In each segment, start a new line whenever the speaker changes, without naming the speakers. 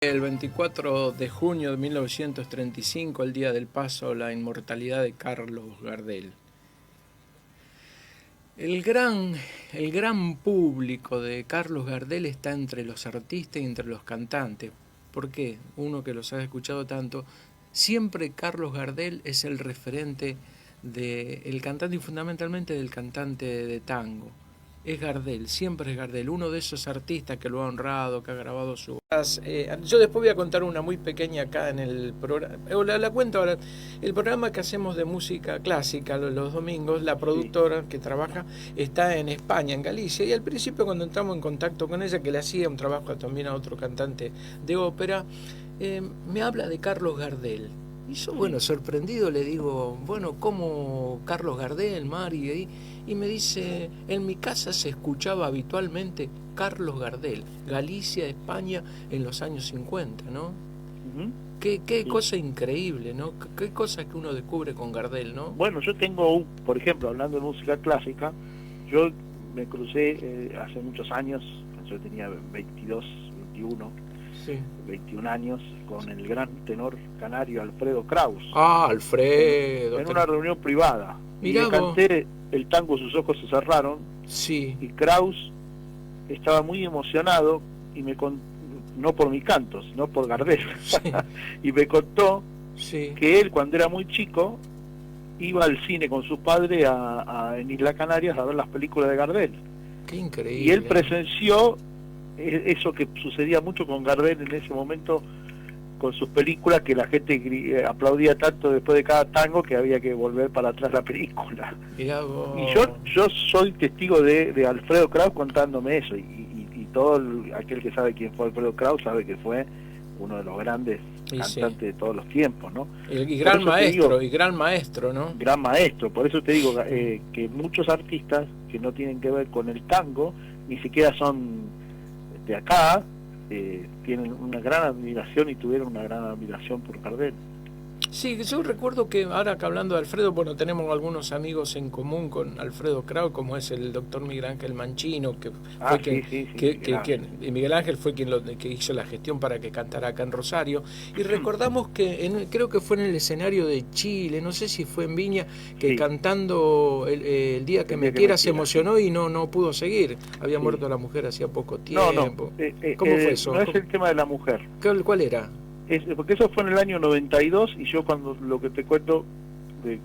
El 24 de junio de 1935, el día del paso, la inmortalidad de Carlos Gardel. El gran público de Carlos Gardel está entre los artistas y entre los cantantes. ¿Por qué? Uno que los ha escuchado tanto, siempre Carlos Gardel es el referente del cantante y fundamentalmente del cantante de tango. Es Gardel, siempre es Gardel, uno de esos artistas que lo ha honrado, que ha grabado su... yo después voy a contar una muy pequeña acá en el programa, la cuento ahora, el programa que hacemos de música clásica los domingos, la productora que trabaja está en España, en Galicia, y al principio cuando entramos en contacto con ella, que le hacía un trabajo también a otro cantante de ópera, me habla de Carlos Gardel. Y yo, bueno, sorprendido le digo, bueno, ¿cómo Carlos Gardel, Mari? Y me dice, en mi casa se escuchaba habitualmente Carlos Gardel, Galicia, España, en los años 50, ¿no? Qué cosa increíble, ¿no? Qué cosa que uno descubre con Gardel, ¿no?
Bueno, yo tengo, por ejemplo, hablando de música clásica, yo me crucé hace muchos años, yo tenía 22, 21, sí. 21 años, con el gran tenor canario Alfredo Kraus.
Ah, Alfredo.
En una reunión privada. Mirá, y le canté el tango Sus ojos se cerraron.
Sí.
Y Kraus estaba muy emocionado y no por mi canto, sino por Gardel. Sí. Y me contó que él, cuando era muy chico, iba al cine con su padre en Isla Canarias a ver las películas de Gardel.
Qué increíble.
Y él presenció eso que sucedía mucho con Gardel en ese momento con sus películas, que la gente aplaudía tanto después de cada tango que había que volver para atrás la película. Y yo soy testigo de Alfredo Kraus contándome eso, y todo aquel que sabe quién fue Alfredo Kraus sabe que fue uno de los grandes cantantes de todos los tiempos, ¿no?
Y gran maestro, y gran maestro, ¿no?
Gran maestro, por eso te digo que muchos artistas que no tienen que ver con el tango, ni siquiera son de acá, tienen una gran admiración y tuvieron una gran admiración por Gardel.
Sí, yo recuerdo que ahora que hablando de Alfredo, bueno, tenemos algunos amigos en común con Alfredo Kraus, como es el doctor Miguel Ángel Manchino, que fue Miguel Ángel fue quien que hizo la gestión para que cantara acá en Rosario, y recordamos que creo que fue en el escenario de Chile, no sé si fue en Viña, que cantando el día que me quiera se emocionó y no pudo seguir, había muerto la mujer hacía poco tiempo. ¿Cómo fue eso?
No es el tema de la mujer.
¿Cuál era?
Porque eso fue en el año 92, y yo cuando lo que te cuento de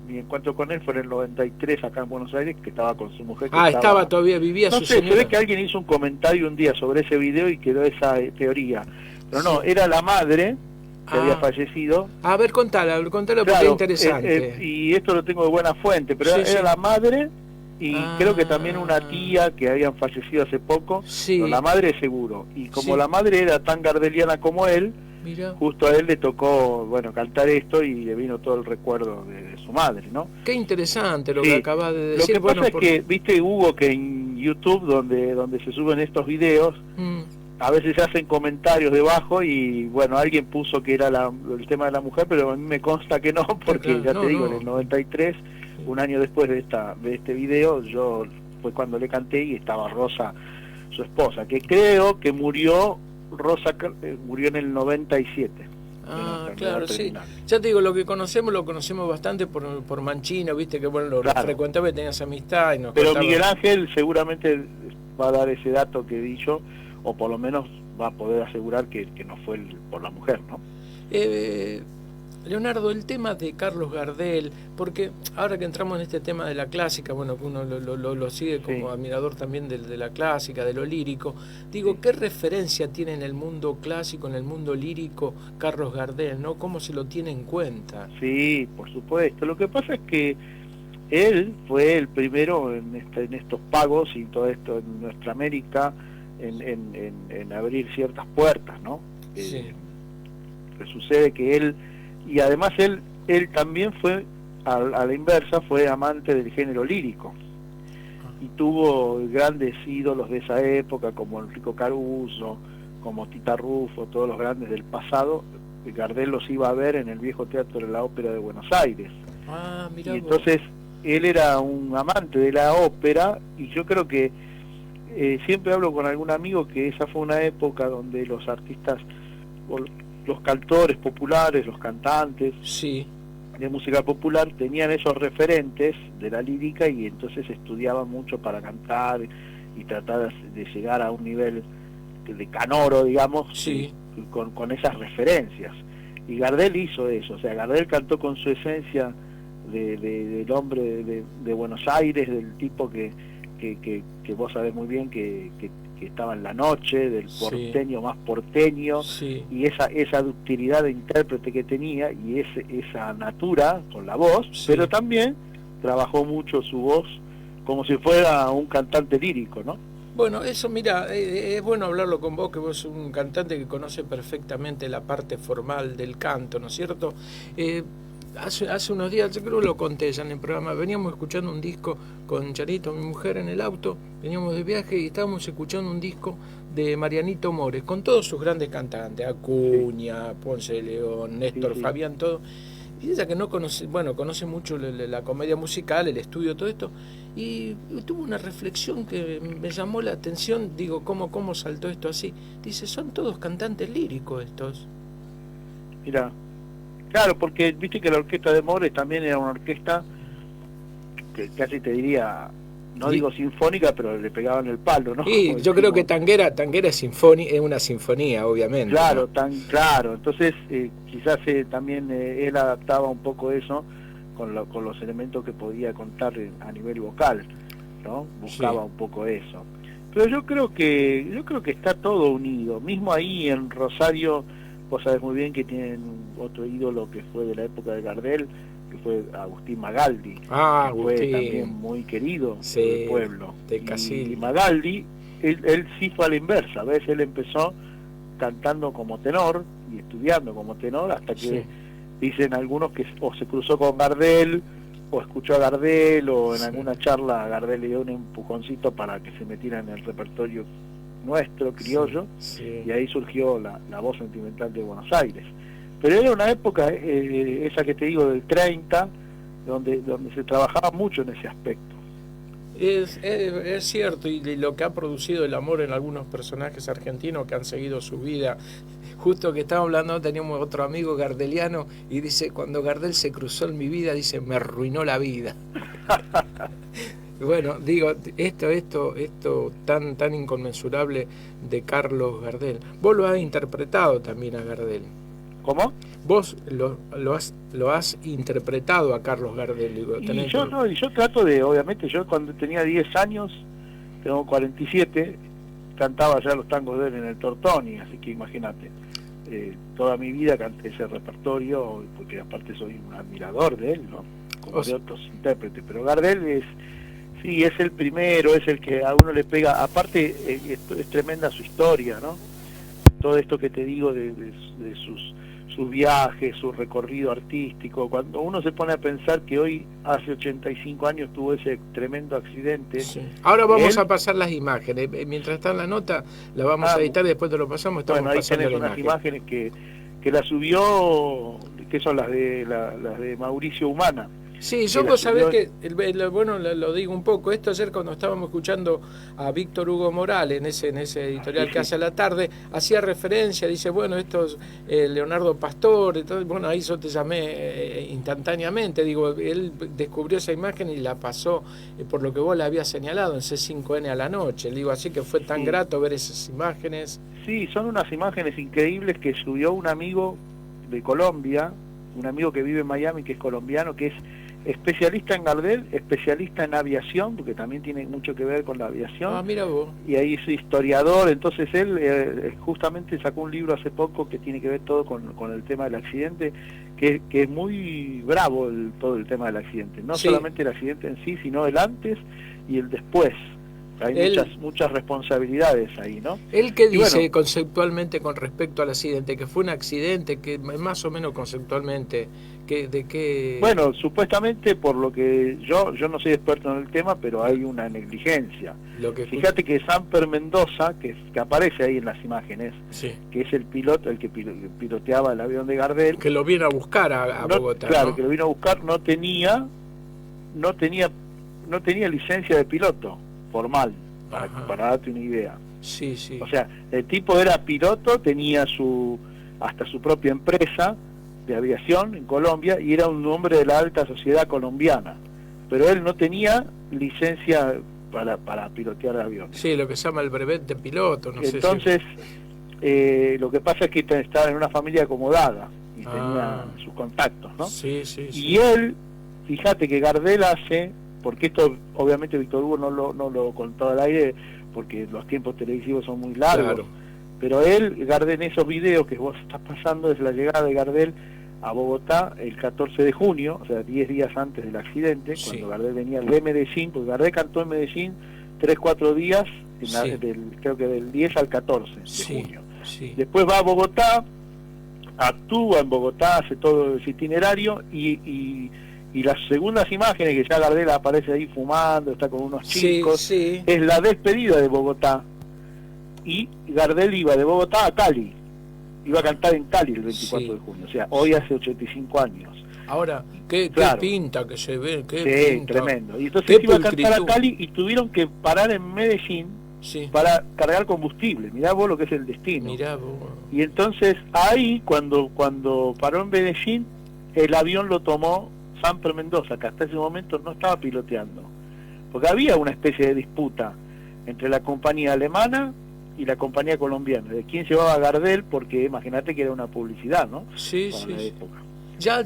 mi encuentro con él fue en el 93 acá en Buenos Aires, que estaba con su mujer.
Estaba todavía, vivía su señora.
No sé, se ve que alguien hizo un comentario un día sobre ese video y quedó esa teoría. Pero no, era la madre que había fallecido.
A ver, contala porque es interesante.
Y esto lo tengo de buena fuente, pero era la madre y creo que también una tía que habían fallecido hace poco. Pero la madre seguro. Y como la madre era tan gardeliana como él, justo a él le tocó, cantar esto, y le vino todo el recuerdo de su madre, ¿no?
Qué interesante lo que acabas de decir.
Lo que pasa es que, viste, Hugo, que en YouTube, donde se suben estos videos, a veces se hacen comentarios debajo y, alguien puso que era el tema de la mujer, pero a mí me consta que no, porque en el 93, un año después de este video, fue cuando le canté y estaba Rosa, su esposa, que creo que Rosa murió en el 97.
Claro, sí. Ya te digo, lo conocemos bastante por Manchino, viste que lo frecuentaba y tenías amistad. Y
pero Miguel Ángel seguramente va a dar ese dato que di yo, o por lo menos va a poder asegurar que no fue por la mujer, ¿no?
Leonardo, el tema de Carlos Gardel, porque ahora que entramos en este tema de la clásica, que uno lo sigue como admirador también de la clásica, de lo lírico, digo, ¿qué referencia tiene en el mundo clásico, en el mundo lírico, Carlos Gardel, ¿no? ¿Cómo se lo tiene en cuenta?
Sí, por supuesto. Lo que pasa es que él fue el primero en estos pagos y todo esto en nuestra América, en abrir ciertas puertas, ¿no? Sucede que él, y además él también fue, a la inversa, fue amante del género lírico, y tuvo grandes ídolos de esa época, como Enrico Caruso, como Tita Rufo, todos los grandes del pasado. Gardel los iba a ver en el viejo Teatro de la Ópera de Buenos Aires.
Y
entonces él era un amante de la ópera, y yo creo que siempre hablo con algún amigo que esa fue una época donde los artistas los cantores populares, los cantantes
sí.
de música popular tenían esos referentes de la lírica y entonces estudiaban mucho para cantar y tratar de llegar a un nivel de canoro, digamos,
sí.
con esas referencias. Y Gardel hizo eso, o sea, Gardel cantó con su esencia del hombre de Buenos Aires, del tipo que vos sabés muy bien que estaba en la noche, del porteño más porteño, y esa ductilidad de intérprete que tenía, y esa natura con la voz, pero también trabajó mucho su voz como si fuera un cantante lírico, ¿no?
Bueno, eso mira, es bueno hablarlo con vos, que vos sos un cantante que conoce perfectamente la parte formal del canto, ¿no es cierto? Hace unos días, yo creo que lo conté ya en el programa, veníamos escuchando un disco con Charito, mi mujer, en el auto, veníamos de viaje y estábamos escuchando un disco de Marianito Mores, con todos sus grandes cantantes, Acuña, Ponce de León, Néstor, Fabián, todo. Y ella que no conoce, bueno, conoce mucho la comedia musical, el estudio, todo esto, y tuvo una reflexión que me llamó la atención, digo, ¿cómo saltó esto así? Dice, son todos cantantes líricos estos.
Mira, claro, porque viste que la orquesta de Mores también era una orquesta que casi te diría, no digo sinfónica, pero le pegaban el palo, ¿no?
Y yo creo que Tanguera es una sinfonía, obviamente.
Claro,
¿no?
Claro. Entonces quizás también él adaptaba un poco eso con los elementos que podía contar a nivel vocal, ¿no? Buscaba un poco eso. Pero yo creo que está todo unido. Mismo ahí en Rosario, vos sabés muy bien que tienen otro ídolo que fue de la época de Gardel, que fue Agustín Magaldi, que fue también muy querido del pueblo. Y Magaldi, él sí fue a la inversa, ¿ves? Él empezó cantando como tenor y estudiando como tenor hasta que dicen algunos que o se cruzó con Gardel o escuchó a Gardel o en alguna charla Gardel le dio un empujoncito para que se metiera en el repertorio nuestro, criollo, y ahí surgió la voz sentimental de Buenos Aires. Pero era una época, esa que te digo, del 30, donde se trabajaba mucho en ese aspecto.
Es cierto, y lo que ha producido el amor en algunos personajes argentinos que han seguido su vida. Justo que estaba hablando, teníamos otro amigo gardeliano y dice, cuando Gardel se cruzó en mi vida, dice, me arruinó la vida. Bueno, digo, esto tan inconmensurable de Carlos Gardel. Vos lo has interpretado también a Gardel.
¿Cómo?
Vos lo has interpretado a Carlos Gardel. Digo,
y yo trato de, obviamente, yo cuando tenía 10 años, tengo 47, cantaba ya los tangos de él en el Tortoni, así que imagínate, toda mi vida canté ese repertorio, porque aparte soy un admirador de él, ¿no? Como de otros intérpretes, pero Gardel es el primero, es el que a uno le pega, aparte es tremenda su historia, ¿no? Todo esto que te digo de sus viajes, su recorrido artístico, cuando uno se pone a pensar que hoy, hace 85 años, tuvo ese tremendo accidente.
Ahora vamos a pasar las imágenes, mientras está en la nota, la vamos a editar y después te lo pasamos, estamos
ahí
pasando
tenés unas imágenes que la subió, que son las de Mauricio Humana.
Sí, yo vos sabés que, bueno, lo digo un poco, esto ayer cuando estábamos escuchando a Víctor Hugo Morales en ese editorial que hace a la tarde, hacía referencia, dice, bueno, esto es Leonardo Pastor, entonces, bueno, ahí yo te llamé instantáneamente, digo, él descubrió esa imagen y la pasó por lo que vos le habías señalado en C5N a la noche, digo, así que fue tan grato ver esas imágenes.
Sí, son unas imágenes increíbles que subió un amigo de Colombia, un amigo que vive en Miami, que es colombiano, que es especialista en Gardel, especialista en aviación, porque también tiene mucho que ver con la aviación.
Ah, mira vos.
Y ahí es historiador, entonces él justamente sacó un libro hace poco que tiene que ver todo con el tema del accidente, que es muy bravo todo el tema del accidente. No solamente el accidente en sí, sino el antes y el después. Hay muchas responsabilidades ahí, ¿no?
¿Él qué dice conceptualmente con respecto al accidente? ¿Que fue un accidente? Que más o menos conceptualmente, ¿de qué...?
Bueno, supuestamente, por lo que yo no soy experto en el tema, pero hay una negligencia. Fíjate que Samper Mendoza, que aparece ahí en las imágenes, que es el piloto, el que piloteaba el avión de Gardel...
Que lo vino a buscar a Bogotá,
claro,
¿no?
Que lo vino a buscar, no tenía licencia de piloto formal, para darte una idea.
Sí.
O sea, el tipo era piloto, tenía su hasta su propia empresa de aviación en Colombia, y era un hombre de la alta sociedad colombiana, pero él no tenía licencia para pilotear aviones.
Sí, lo que se llama el brevet de piloto, no
Entonces,
sé si...
lo que pasa es que estaba en una familia acomodada y tenía sus contactos, ¿no?
Sí, sí, sí.
Y él, fíjate que Gardel hace, porque esto obviamente Víctor Hugo no lo contó al aire, porque los tiempos televisivos son muy largos, claro. Pero Gardel, en esos videos que vos estás pasando, es la llegada de Gardel a Bogotá el 14 de junio, o sea, 10 días antes del accidente, cuando Gardel venía de Medellín, porque Gardel cantó en Medellín 3-4 días, creo que del 10 al 14 de junio. Sí. Después va a Bogotá, actúa en Bogotá, hace todo ese itinerario, y las segundas imágenes, que ya Gardel aparece ahí fumando, está con unos chicos, es la despedida de Bogotá, y Gardel iba de Bogotá a Cali, iba a cantar en Cali el 24 de junio, o sea, hoy hace 85 años.
Ahora, qué pinta que se ve,
pinta. Tremendo. Y entonces iba a cantar a Cali y tuvieron que parar en Medellín para cargar combustible. Mirá vos lo que es el destino.
Mirá vos.
Y entonces ahí, cuando paró en Medellín, el avión lo tomó Samper Mendoza, que hasta ese momento no estaba piloteando. Porque había una especie de disputa entre la compañía alemana y la compañía colombiana, de quién llevaba a Gardel, porque imagínate que era una publicidad, ¿no?
Sí, para la época. Ya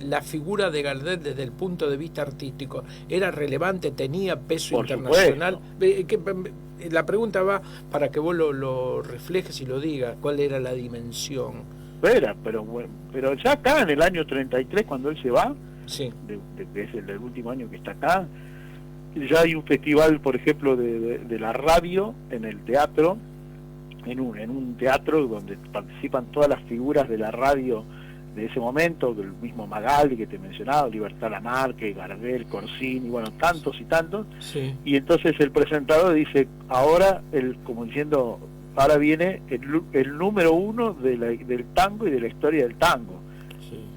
la figura de Gardel desde el punto de vista artístico era relevante, tenía peso
por
internacional. La pregunta va para que vos lo reflejes y lo digas, ¿cuál era la dimensión?
Pero ya acá en el año 33, cuando él se va, que es el último año que está acá, ya hay un festival, por ejemplo, de la radio en el teatro, en un teatro donde participan todas las figuras de la radio de ese momento, del mismo Magaldi que te mencionaba, Libertad Lamarque, Gardel, Corsini, bueno, tantos y tantos, y entonces el presentador dice, ahora, como diciendo, ahora viene el número 1 del tango y de la historia del tango,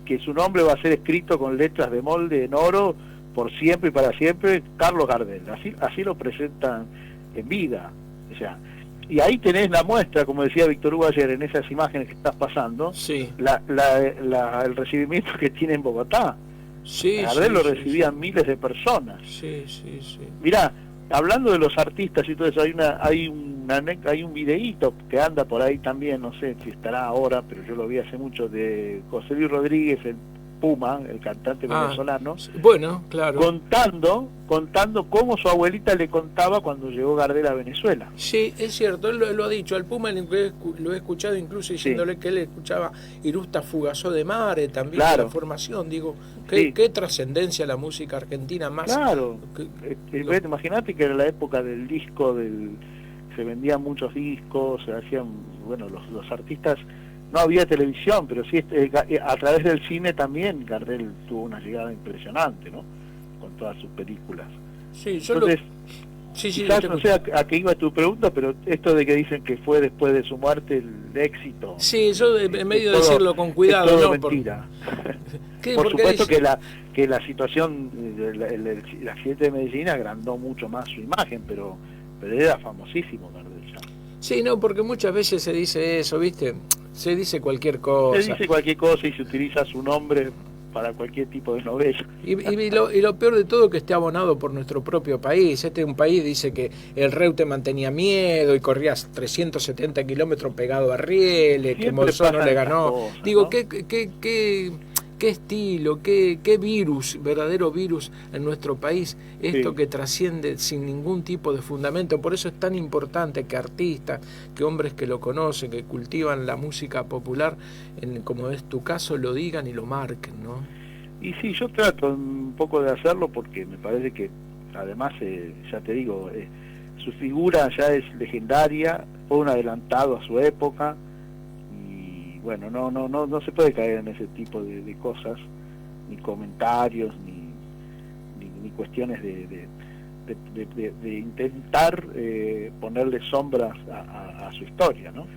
que su nombre va a ser escrito con letras de molde en oro, por siempre y para siempre, Carlos Gardel. Así lo presentan en vida. O sea, y ahí tenés la muestra, como decía Víctor Hugo ayer, en esas imágenes que estás pasando, el recibimiento que tiene en Bogotá. Gardel lo recibían miles de personas. Mirá, hablando de los artistas y todo eso, hay un videíto que anda por ahí también, no sé si estará ahora, pero yo lo vi hace mucho, de José Luis Rodríguez, el Puma, el cantante venezolano,
bueno, claro,
contando cómo su abuelita le contaba cuando llegó Gardel a Venezuela.
Sí, es cierto, él lo ha dicho, al Puma lo he escuchado incluso diciéndole que él escuchaba Irusta Fugazó de Mare, también la formación, digo, qué trascendencia la música argentina más.
Claro, imagínate que era la época del disco, se vendían muchos discos, se hacían, bueno, los artistas. No había televisión, pero sí a través del cine también Gardel tuvo una llegada impresionante, ¿no? Con todas sus películas. Entonces, quizás no sé a qué iba tu pregunta, pero esto de que dicen que fue después de su muerte el éxito.
Sí, yo en medio de decirlo con cuidado,
es todo
¿no?
Mentira. Por supuesto que la situación el accidente de Medellín agrandó mucho más su imagen, pero era famosísimo Gardel ya.
Sí, no, porque muchas veces se dice eso, ¿viste? Se dice cualquier cosa.
Se dice cualquier cosa y se utiliza su nombre para cualquier tipo de novela.
Y lo peor de todo es que esté abonado por nuestro propio país. Este es un país, dice que el Reute mantenía miedo y corrías 370 kilómetros pegado a rieles, que Monzón no le ganó. Cosas, digo, ¿no? ¿Qué estilo, qué virus, verdadero virus en nuestro país, esto que trasciende sin ningún tipo de fundamento? Por eso es tan importante que artistas, que hombres que lo conocen, que cultivan la música popular, como es tu caso, lo digan y lo marquen, ¿no?
Y sí, yo trato un poco de hacerlo porque me parece que, además, ya te digo, su figura ya es legendaria, fue un adelantado a su época. Bueno, no se puede caer en ese tipo de cosas, ni comentarios, ni cuestiones de intentar ponerle sombras a su historia, ¿no?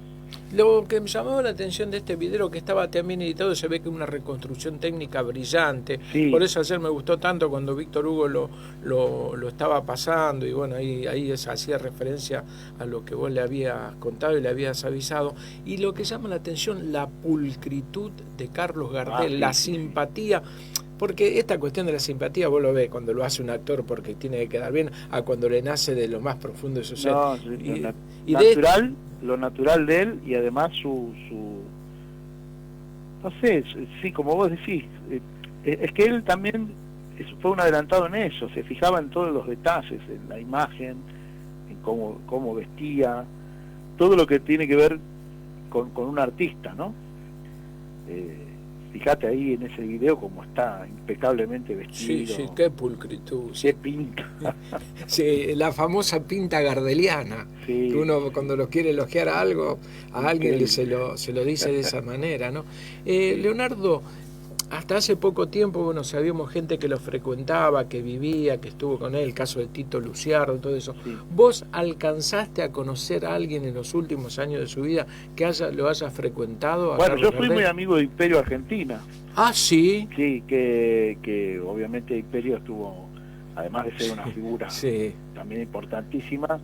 Lo que me llamaba la atención de este video, que estaba también editado, se ve que es una reconstrucción técnica brillante.
Sí.
Por eso ayer me gustó tanto cuando Víctor Hugo lo estaba pasando, y bueno, ahí hacía referencia a lo que vos le habías contado y le habías avisado. Y lo que llama la atención, la pulcritud de Carlos Gardel,
sí,
la simpatía. Porque esta cuestión de la simpatía vos lo ves cuando lo hace un actor porque tiene que quedar bien, a cuando le nace de lo más profundo de su ser.
No, lo natural de él, y además su no sé, sí, como vos decís, es que él también fue un adelantado en eso, se fijaba en todos los detalles, en la imagen, en cómo vestía, todo lo que tiene que ver con un artista, ¿no? Fíjate ahí en ese video cómo está impecablemente vestido.
Sí, qué pulcritud.
Qué pinta.
Sí, la famosa pinta gardeliana.
Sí,
que uno cuando lo quiere elogiar a algo, a alguien se lo dice de esa manera, ¿no? Leonardo, hasta hace poco tiempo, bueno, sabíamos gente que lo frecuentaba, que vivía, que estuvo con él, el caso de Tito Luciardo, todo eso.
Sí.
¿Vos alcanzaste a conocer a alguien en los últimos años de su vida que lo haya frecuentado?
Bueno, yo fui muy amigo de Imperio Argentina.
Ah, sí.
Sí, que obviamente Imperio estuvo, además de ser una figura también importantísima,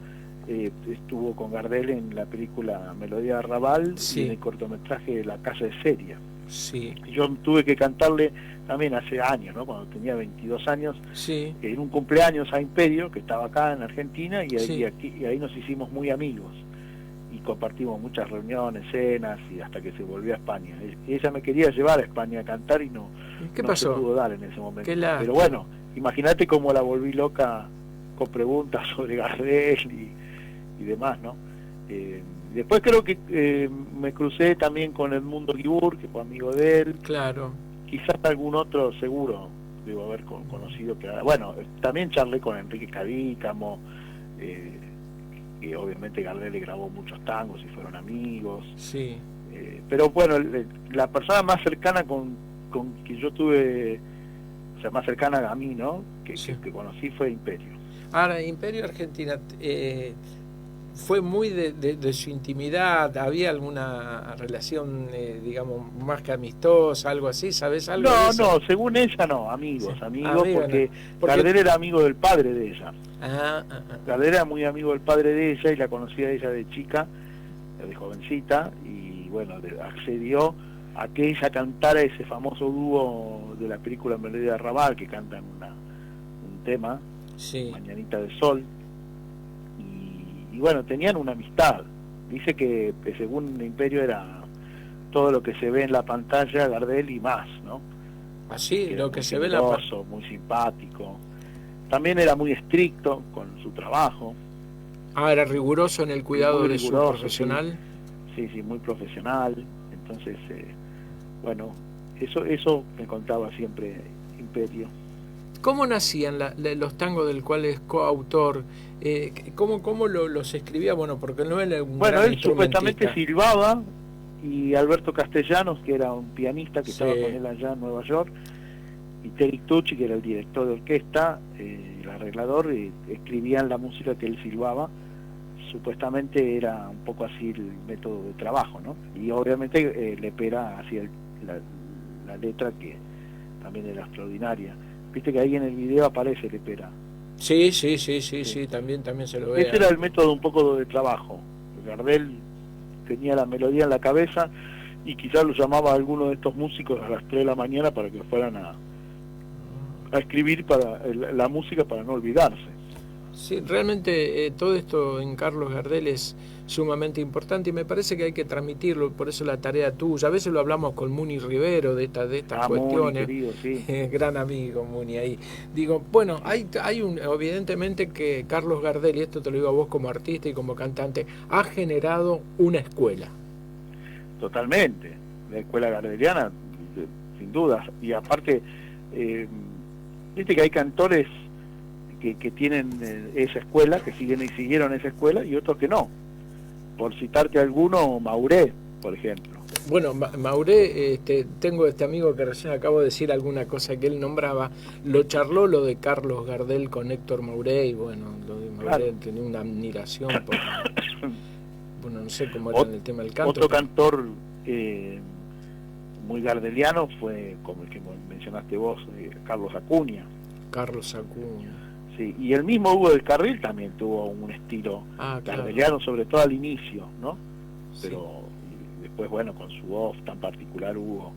estuvo con Gardel en la película Melodía de Arrabal y en el cortometraje La Casa de Seria.
Sí.
Yo tuve que cantarle también hace años, ¿no? Cuando tenía 22 años, en un cumpleaños a Imperio, que estaba acá en Argentina, y ahí nos hicimos muy amigos. Y compartimos muchas reuniones, cenas, y hasta que se volvió a España. Ella me quería llevar a España a cantar y no se pudo dar en ese momento. Pero bueno, imagínate cómo la volví loca con preguntas sobre Gardel y demás, ¿no? Después creo que me crucé también con Edmundo Guibur, que fue amigo de él.
Claro.
Quizás algún otro seguro debo haber conocido. Bueno, también charlé con Enrique Cadícamo, que obviamente Gardel le grabó muchos tangos y fueron amigos.
Sí.
Pero bueno, la persona más cercana con que yo tuve, o sea, más cercana a mí, ¿no? Que conocí fue Imperio.
Ahora, Imperio Argentina... ¿fue muy de su intimidad? ¿Había alguna relación, digamos, más que amistosa, algo así? ¿Sabes algo de eso?
No, según ella no, amigos, porque Gardel era amigo del padre de ella. Gardel era muy amigo del padre de ella y la conocía a ella de chica, de jovencita, y bueno, accedió a que ella cantara ese famoso dúo de la película Melodía de Arrabal, que cantan un tema, Mañanita de Sol. Y bueno, tenían una amistad. Dice que según Imperio era todo lo que se ve en la pantalla, Gardel y más, ¿no?
Así, lo que se ve en la pantalla.
Muy simpático. También era muy estricto con su trabajo.
Era riguroso en el cuidado de su profesional.
Sí, muy profesional. Entonces, bueno, eso me contaba siempre Imperio.
¿Cómo nacían los tangos del cual es coautor? ¿Cómo los escribía? Bueno, porque no era un gran
él supuestamente silbaba, y Alberto Castellanos, que era un pianista que estaba con él allá en Nueva York, y Terry Tucci, que era el director de orquesta, el arreglador, escribían la música que él silbaba. Supuestamente era un poco así el método de trabajo, ¿no? Y obviamente Lepera hacía la letra, que también era extraordinaria. Viste que ahí en el video aparece Lepera.
Sí, también se lo ve.
Ese era el método un poco de trabajo. Gardel tenía la melodía en la cabeza y quizás lo llamaba a alguno de estos músicos a las 3 de la mañana para que fueran a escribir para la música, para no olvidarse.
Sí, realmente todo esto en Carlos Gardel es sumamente importante y me parece que hay que transmitirlo, por eso la tarea tuya. A veces lo hablamos con Muni Rivero de estas cuestiones.
Muni, querido, sí.
Gran amigo Muni ahí. Digo, bueno, hay evidentemente que Carlos Gardel, y esto te lo digo a vos como artista y como cantante, ha generado una escuela.
Totalmente, la escuela gardeliana, sin duda. Y aparte, viste que hay cantores que tienen esa escuela, que siguieron esa escuela, y otros que no. Por citarte alguno, Mauré, por ejemplo.
Bueno, Mauré, tengo este amigo que recién acabo de decir alguna cosa que él nombraba, lo charló lo de Carlos Gardel con Héctor Mauré, y bueno, lo de Mauré tenía una admiración por... Bueno, sé cómo era el tema del canto.
Otro cantor muy gardeliano fue, como el que mencionaste vos, Carlos Acuña.
Carlos Acuña.
Sí, y el mismo Hugo del Carril también tuvo un estilo gardeliano, sobre todo al inicio, ¿no? Pero después, bueno, con su voz tan particular, Hugo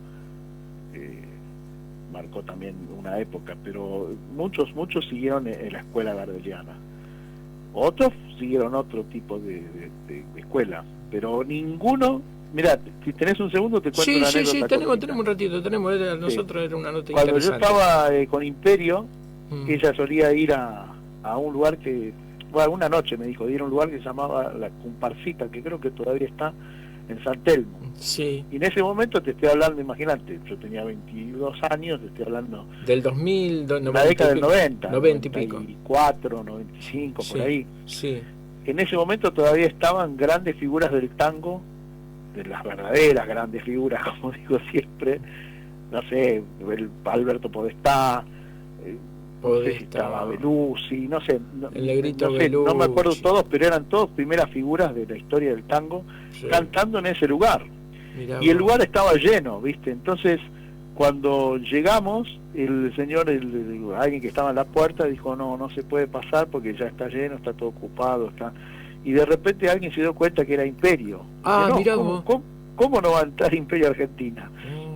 marcó también una época, pero muchos siguieron en la escuela gardeliana. Otros siguieron otro tipo de escuela, pero ninguno. Mirá, si tenés un segundo te cuento una anécdota.
Sí, tenemos un ratito, nosotros era una nota
Cuando
interesante.
yo estaba con Imperio, ella solía ir a un lugar que, bueno, una noche me dijo, de ir a un lugar que se llamaba La Comparsita, que creo que todavía está en San Telmo.
Sí.
Y en ese momento te estoy hablando, imagínate, yo tenía 22 años, te estoy hablando...
Del 2000,
la década del 90,
90 y pico.
94, 95, por ahí.
Sí.
En ese momento todavía estaban grandes figuras del tango, de las verdaderas grandes figuras, como digo siempre, no sé, Alberto Podestá, no sé si estaba Belusi, no sé,
el negrito
no sé,
Belusi.
no me acuerdo todos, pero eran todos primeras figuras de la historia del tango, cantando en ese lugar.
Mirá
y el lugar estaba lleno, ¿viste? Entonces, cuando llegamos, el señor, alguien que estaba en la puerta, dijo, no se puede pasar porque ya está lleno, está todo ocupado, y de repente alguien se dio cuenta que era Imperio.
Mirá
¿cómo no va a entrar Imperio Argentina?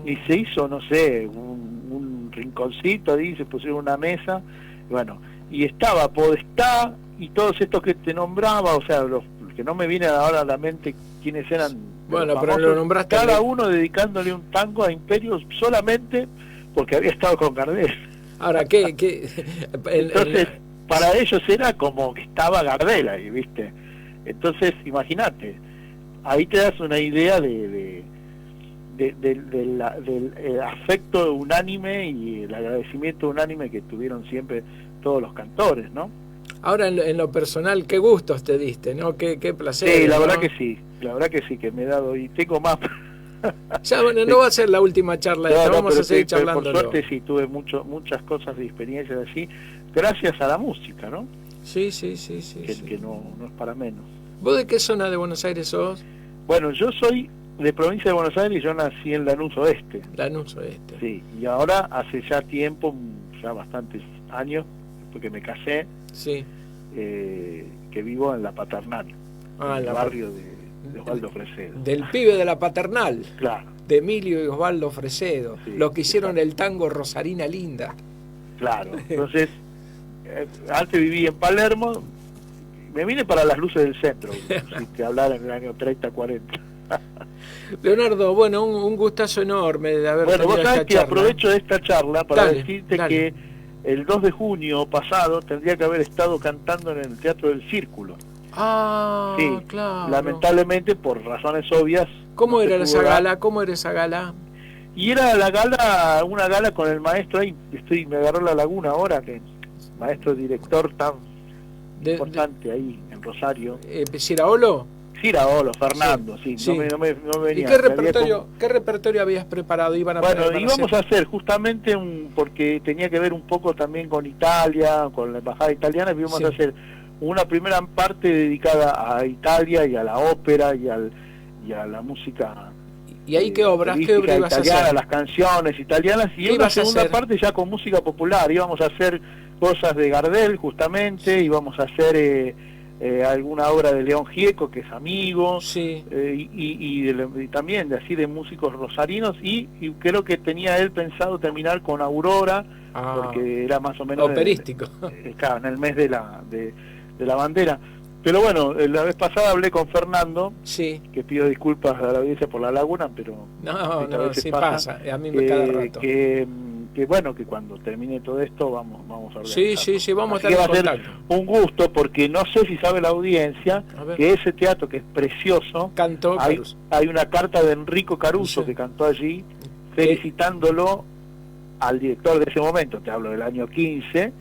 Y se hizo, no sé, un rinconcito ahí, se pusieron una mesa, bueno, y estaba Podestá y todos estos que te nombraba, o sea, los que no me vienen ahora a la mente quiénes eran.
Bueno,
famosos,
pero lo nombraste.
Cada uno dedicándole un tango a Imperio solamente porque había estado con Gardel.
Ahora,
Entonces, para ellos era como que estaba Gardel ahí, ¿viste? Entonces, imagínate, ahí te das una idea del afecto unánime y el agradecimiento unánime que tuvieron siempre todos los cantores, ¿no?
Ahora, en lo personal, qué gustos te diste, ¿no? Qué placer.
Sí, la
¿no?
verdad que sí, que me he dado, y tengo más.
Ya, bueno, no va a ser la última charla, vamos a seguir charlando.
Por suerte sí, tuve muchas cosas de experiencias así, gracias a la música, ¿no?
Sí.
Que no es para menos.
¿Vos de qué zona de Buenos Aires sos?
Bueno, yo soy de provincia de Buenos Aires y yo nací en Lanús Oeste.
Lanús Oeste.
Sí, y ahora hace ya tiempo, ya bastantes años, porque me casé,
sí,
que vivo en La Paternal, en el barrio de Osvaldo Fresedo.
Del pibe de La Paternal.
Claro.
De Emilio y Osvaldo Fresedo, sí, los que hicieron el tango Rosarina Linda.
Claro, entonces, antes viví en Palermo, me vine para las luces del centro, si te hablara en el año 30, 40.
Leonardo, bueno, un gustazo enorme de haber tenido esta charla.
Bueno, vos sabés que aprovecho de esta charla para decirte que el 2 de junio pasado tendría que haber estado cantando en el Teatro del Círculo.
Sí, claro.
Lamentablemente, por razones obvias.
¿Cómo era esa gala? ¿Cómo era esa gala?
Y era una gala con el maestro ahí, me agarró la laguna ahora, que maestro director tan importante ahí en Rosario.
¿Ciraolo?
Ciraolo, Fernando, sí. No me venía.
¿Y qué repertorio habías preparado?
Íbamos a hacer justamente porque tenía que ver un poco también con Italia, con la embajada italiana, y íbamos a hacer una primera parte dedicada a Italia y a la ópera y a la música.
¿Y ahí qué obras? ¿Qué obras ibas
italiana,
a hacer?
Las canciones italianas, y una segunda parte ya con música popular. Íbamos a hacer cosas de Gardel, justamente, íbamos a hacer alguna obra de León Gieco, que es amigo, y también de músicos rosarinos, y creo que tenía él pensado terminar con Aurora, porque era más o menos
operístico.
En el mes de la bandera. Pero bueno, la vez pasada hablé con Fernando, que pido disculpas a la audiencia por la laguna, pero
no, sí pasa, a mí me cada rato.
Que bueno, que cuando termine todo esto vamos a organizar.
Sí, vamos a estar en contacto.
Un gusto, porque no sé si sabe la audiencia que ese teatro, que es precioso,
cantó
hay una carta de Enrico Caruso que cantó allí, felicitándolo al director de ese momento, te hablo del año 15,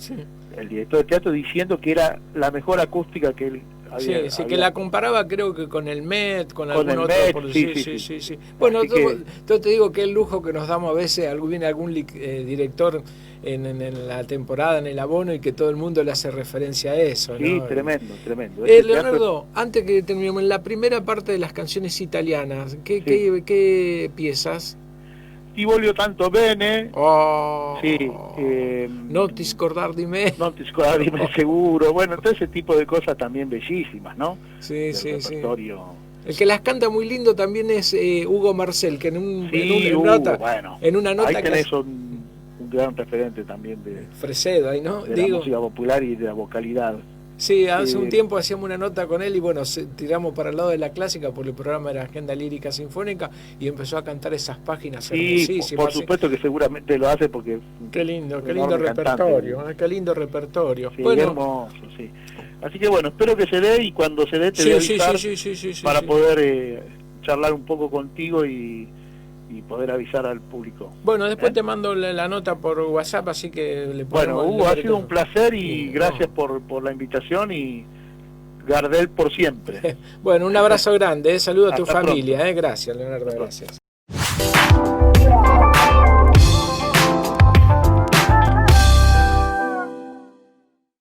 el director de teatro, diciendo que era la mejor acústica que él
Sí, que la comparaba creo que con el Met, con algún otro.
Sí.
Bueno, yo te digo que el lujo que nos damos a veces, viene algún director en la temporada, en el abono, y que todo el mundo le hace referencia a eso, ¿no?
Sí, tremendo.
Leonardo, antes que terminemos, en la primera parte de las canciones italianas, ¿qué piezas?
Ti voglio tanto bene. Sí.
No ti scordar di me.
No ti scordar di me, seguro. Bueno, todo ese tipo de cosas también bellísimas, ¿no?
Sí. El que
Sí.
las canta muy lindo también es Hugo Marcel, que en una nota
ahí tenés un gran referente también de
Fresedo, ahí, ¿no?
De la música popular y de la vocalidad.
Sí, hace un tiempo hacíamos una nota con él y bueno, tiramos para el lado de la clásica porque el programa era Agenda Lírica Sinfónica y empezó a cantar esas páginas hermosísimas.
Por supuesto que seguramente lo hace porque...
Qué lindo repertorio, qué lindo repertorio.
Sí, bueno, hermoso, sí. Así que bueno, espero que se dé y cuando se dé te voy a avisar para poder charlar un poco contigo y poder avisar al público.
Bueno, después te mando la nota por WhatsApp, así que le ponemos...
Bueno, Hugo, ha sido un placer y gracias por la invitación y Gardel por siempre.
Bueno, un abrazo grande, saludo a tu familia,
pronto.
Gracias, Leonardo, gracias.